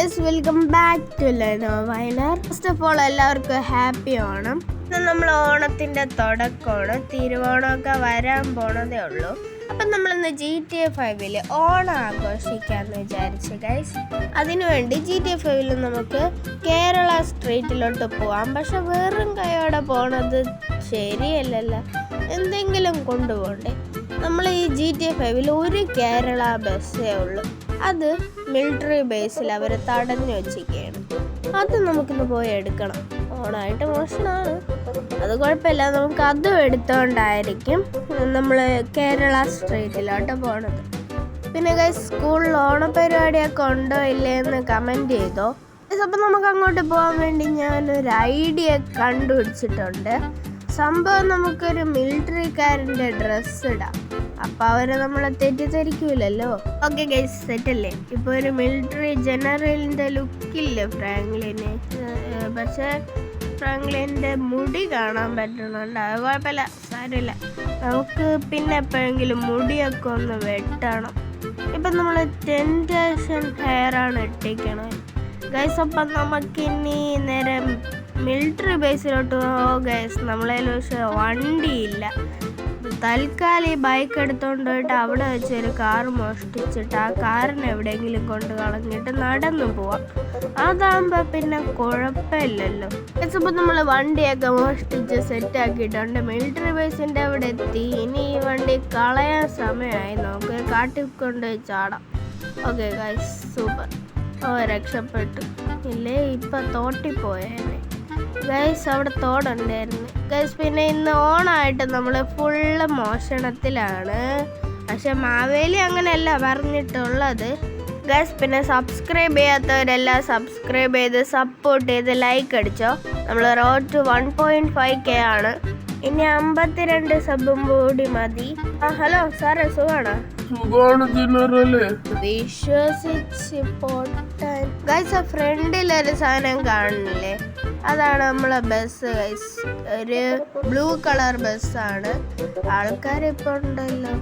Guys, welcome back to Wayanad. First of all എല്ലാവർക്കും happy Onam. ഇന്ന് നമ്മൾ ഓണത്തിൻ്റെ തുടക്കമാണ്. തിരുവോണമൊക്കെ വരാൻ പോണതേ ഉള്ളൂ. അപ്പം നമ്മളിന്ന് GTA 5 ഓണം ആഘോഷിക്കാമെന്ന് വിചാരിച്ചു ഗൈസ്. അതിനുവേണ്ടി GTA 5 നമുക്ക് കേരള സ്ട്രീറ്റിലോട്ട് പോവാം. പക്ഷെ വെറും കൈയോടെ പോണത് ശരിയല്ലല്ലോ, എന്തെങ്കിലും കൊണ്ടുപോകണ്ടേ. നമ്മൾ ഈ GTA 5 ഒരു കേരള ബസ്സേ ഉള്ളൂ. അത് മിലിറ്ററി ബേസിൽ അവർ തടഞ്ഞു വെച്ചിരിക്കുകയാണ്. അത് നമുക്കിന്ന് പോയി എടുക്കണം. ഓണമായിട്ട് മോശമാണ്, അത് കുഴപ്പമില്ല. നമുക്ക് അതും എടുത്തുകൊണ്ടായിരിക്കും നമ്മൾ കേരള സ്ട്രീറ്റിലോട്ട് പോണത്. പിന്നെ ഗൈസ്, സ്കൂളിൽ ഓണപരിപാടിയൊക്കെ ഉണ്ടോ ഇല്ലയെന്ന് കമൻറ്റ് ചെയ്തോ. അപ്പം നമുക്ക് അങ്ങോട്ട് പോകാൻ വേണ്ടി ഞാനൊരു ഐഡിയ കണ്ടുപിടിച്ചിട്ടുണ്ട്. സംഭവം നമുക്കൊരു മിലിറ്ററിക്കാരൻ്റെ ഡ്രസ്സ് ഇടാം, അപ്പം അവരെ നമ്മളെ തെറ്റിദ്ധരിക്കൂലല്ലോ. ഓക്കെ ഗൈസ്, സെറ്റല്ലേ? ഇപ്പോൾ ഒരു മിലിറ്ററി ജനറലിൻ്റെ ലുക്കില്ലേ ഫ്രാങ്ക്ലിന്. പക്ഷേ ഫ്രാങ്ക്ലിൻ്റെ മുടി കാണാൻ പറ്റുന്നുണ്ട്. അത് കുഴപ്പമില്ല, സാരമില്ല. നമുക്ക് പിന്നെ എപ്പോഴെങ്കിലും മുടിയൊക്കെ ഒന്ന് വെട്ടണം. ഇപ്പം നമ്മൾ ടെൻറ്റേഷൻ ഹെയറാണ് ഇട്ടിരിക്കണത് ഗൈസ്. അപ്പം നമുക്കിനി നേരെ മിലിറ്ററി ബേസിലോട്ട് പോകാം ഗൈസ്. നമ്മളതിൽ പക്ഷേ വണ്ടിയില്ല. തൽക്കാലം ഈ ബൈക്ക് എടുത്തുകൊണ്ട് പോയിട്ട് അവിടെ വെച്ചൊരു കാർ മോഷ്ടിച്ചിട്ട് ആ കാറിന് എവിടെയെങ്കിലും കൊണ്ട് കളഞ്ഞിട്ട് നടന്നു പോവാം. അതാകുമ്പോൾ പിന്നെ കുഴപ്പമില്ലല്ലോ. ഇപ്പം നമ്മൾ വണ്ടിയൊക്കെ മോഷ്ടിച്ച് സെറ്റാക്കിയിട്ടുണ്ട്. മിലിറ്ററി ബേസിൻ്റെ അവിടെ എത്തി. ഇനി ഈ വണ്ടി കളയാൻ സമയമായി. നമുക്ക് കാട്ടിക്കൊണ്ട് ചാടാം. Okay guys, super. രക്ഷപ്പെട്ടു. ഇല്ലേ ഇപ്പം തോട്ടിപ്പോയേനെ ഗൈസ്. അവിടെ തോടുണ്ടായിരുന്നു ഗൈസ്. പിന്നെ ഇന്ന് ഓണമായിട്ട് നമ്മൾ ഫുള്ള് മോഷണത്തിലാണ്. പക്ഷെ മാവേലി അങ്ങനെയല്ല പറഞ്ഞിട്ടുള്ളത് ഗൈസ്. പിന്നെ സബ്സ്ക്രൈബ് ചെയ്യാത്തവരെല്ലാം സബ്സ്ക്രൈബ് ചെയ്ത് സപ്പോർട്ട് ചെയ്ത് ലൈക്ക് അടിച്ചോ. നമ്മൾ റോഡ് ടു 1.5K ആണ്. ഇനി 52 സബും കൂടി മതി. ഹലോ സാറേ, സുഖാണോ? വിശ്വസിച്ച് പോട്ടാൻ ഗൈസ്. ഫ്രണ്ടിലൊരു സാധനം കാണില്ലേ, അതാണ് നമ്മളെ ബസ് ഗൈസ്. ഒരു ബ്ലൂ കളർ ബസ്സാണ്. ആൾക്കാരിപ്പോൾ ഉണ്ടല്ലോ.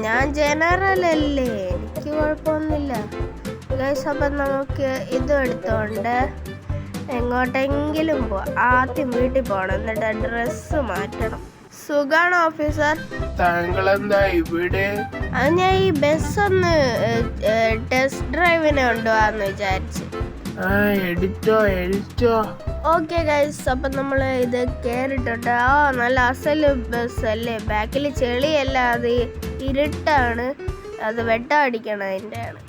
ഞാൻ ജനറൽ അല്ലേ, എനിക്ക് കുഴപ്പമൊന്നുമില്ല ഗൈസ്. അപ്പം നമുക്ക് ഇതും എടുത്തോണ്ട് എങ്ങോട്ടെങ്കിലും പോവാം. ആദ്യം വീട്ടിൽ പോകണം, എന്നിട്ട് ഡ്രസ്സ് മാറ്റണം. സുഖാണോ ഓഫീസർ? താങ്കളെന്താ ഇവിടെ? അത് ഞാൻ ഈ ബസ് ഒന്ന് ടെസ്റ്റ് ഡ്രൈവിന് കൊണ്ടുപോകാന്ന് വിചാരിച്ചു. എടുത്തോ. ഓക്കെ ഗൈസ്, അപ്പം നമ്മൾ ഇത് കയറിയിട്ടുണ്ട്. നല്ല അസല് ബസ് അല്ലേ. ബാക്കിൽ ചെളിയല്ല, അത് ഇരുട്ടാണ്. അത് വെട്ടമടിക്കണം അതിൻ്റെയാണ്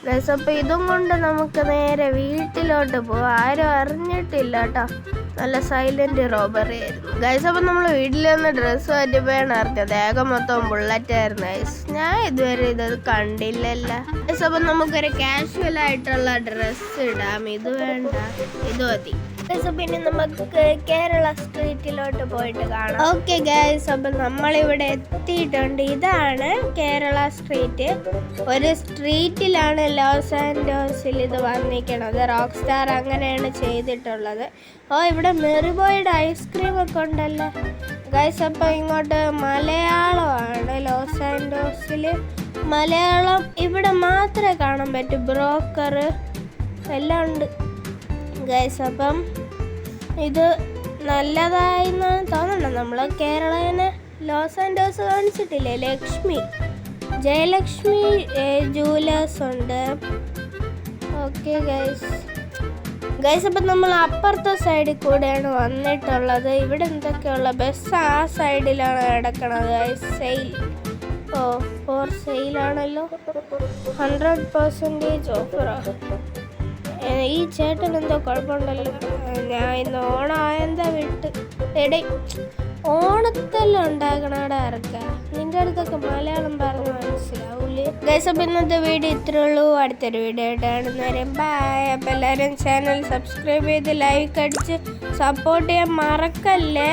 ഗൈസ്. അപ്പം ഇതും കൊണ്ട് നമുക്ക് നേരെ വീട്ടിലോട്ട് പോവാം. ആരും അറിഞ്ഞിട്ടില്ല കേട്ടോ. നല്ല സൈലന്റ് റോബറി ആയിരുന്നു ഗൈസ്. അപ്പം നമ്മൾ വീട്ടിൽ നിന്ന് ഡ്രസ്സ് മാറ്റിപ്പോയാണ് അറിഞ്ഞത്. ദേഹം മൊത്തം ബുള്ളറ്റ് ആയിരുന്നു ഗൈസ്. ഞാൻ ഇതുവരെ ഇത് കണ്ടില്ലല്ല ഗൈസ്. അപ്പം നമുക്കൊരു കാഷ്വൽ ആയിട്ടുള്ള ഡ്രസ്സ് ഇടാം. ഇത് വേണ്ട, ഇത് മതി ഗൈസ്. പിന്നെ നമുക്ക് കേരള സ്ട്രീറ്റിലോട്ട് പോയിട്ട് കാണാം. ഓക്കെ ഗൈസ്, അപ്പം നമ്മളിവിടെ എത്തിയിട്ടുണ്ട്. ഇതാണ് കേരള സ്ട്രീറ്റ്. ഒരു സ്ട്രീറ്റിലാണ് ലോസ് ആൻഡോസിൽ ഇത് വന്നിരിക്കണത്. റോക്ക് സ്റ്റാർ അങ്ങനെയാണ് ചെയ്തിട്ടുള്ളത്. ഇവിടെ മെറിബോയുടെ ഐസ്ക്രീം ഒക്കെ ഉണ്ടല്ലോ ഗൈസ്. അപ്പം ഇങ്ങോട്ട് മലയാളമാണ്. ലോസ് ആൻഡോസിൽ മലയാളം ഇവിടെ മാത്രമേ കാണാൻ പറ്റൂ. ബ്രോക്കർ എല്ലാം ഉണ്ട് ഗൈസ്. അപ്പം ഇത് നല്ലതായിന്നാണ് തോന്നണം. നമ്മൾ കേരളനെ ലോസ് ആൻഡോസ് കാണിച്ചിട്ടില്ലേ? ലക്ഷ്മി, ജയലക്ഷ്മി ജൂലേഴ്സ് ഉണ്ട്. Okay guys. അപ്പം നമ്മൾ അപ്പുറത്തെ സൈഡിൽ കൂടെയാണ് വന്നിട്ടുള്ളത്. ഇവിടെ എന്തൊക്കെയുള്ള ബസ് ആ സൈഡിലാണ് കിടക്കണത് ഗൈസ്. സെയിൽ ഫോർ സെയിലാണല്ലോ. 100% ഓഫറാ. ഈ ചേട്ടൻ എന്തോ കുഴപ്പമുണ്ടല്ലോ. ഞാൻ ഇന്ന് ഓണമായെന്താ വിട്ട് എടേ ഓണത്തെല്ലാം ഉണ്ടാക്കണവിടെ ഇറക്കുക. നിൻ്റെ അടുത്തൊക്കെ മലയാളം പറഞ്ഞ് മനസ്സിലാവൂലേ ഗൈസ്. അപ്പം ഇന്നത്തെ വീഡിയോ ഇത്രേ ഉള്ളൂ. അടുത്തൊരു വീഡിയോ ആയിട്ടാണ് നേരം. ബൈ. അപ്പം എല്ലാവരും ചാനൽ സബ്സ്ക്രൈബ് ചെയ്ത് ലൈക്ക് അടിച്ച് സപ്പോർട്ട് ചെയ്യാൻ മറക്കല്ലേ.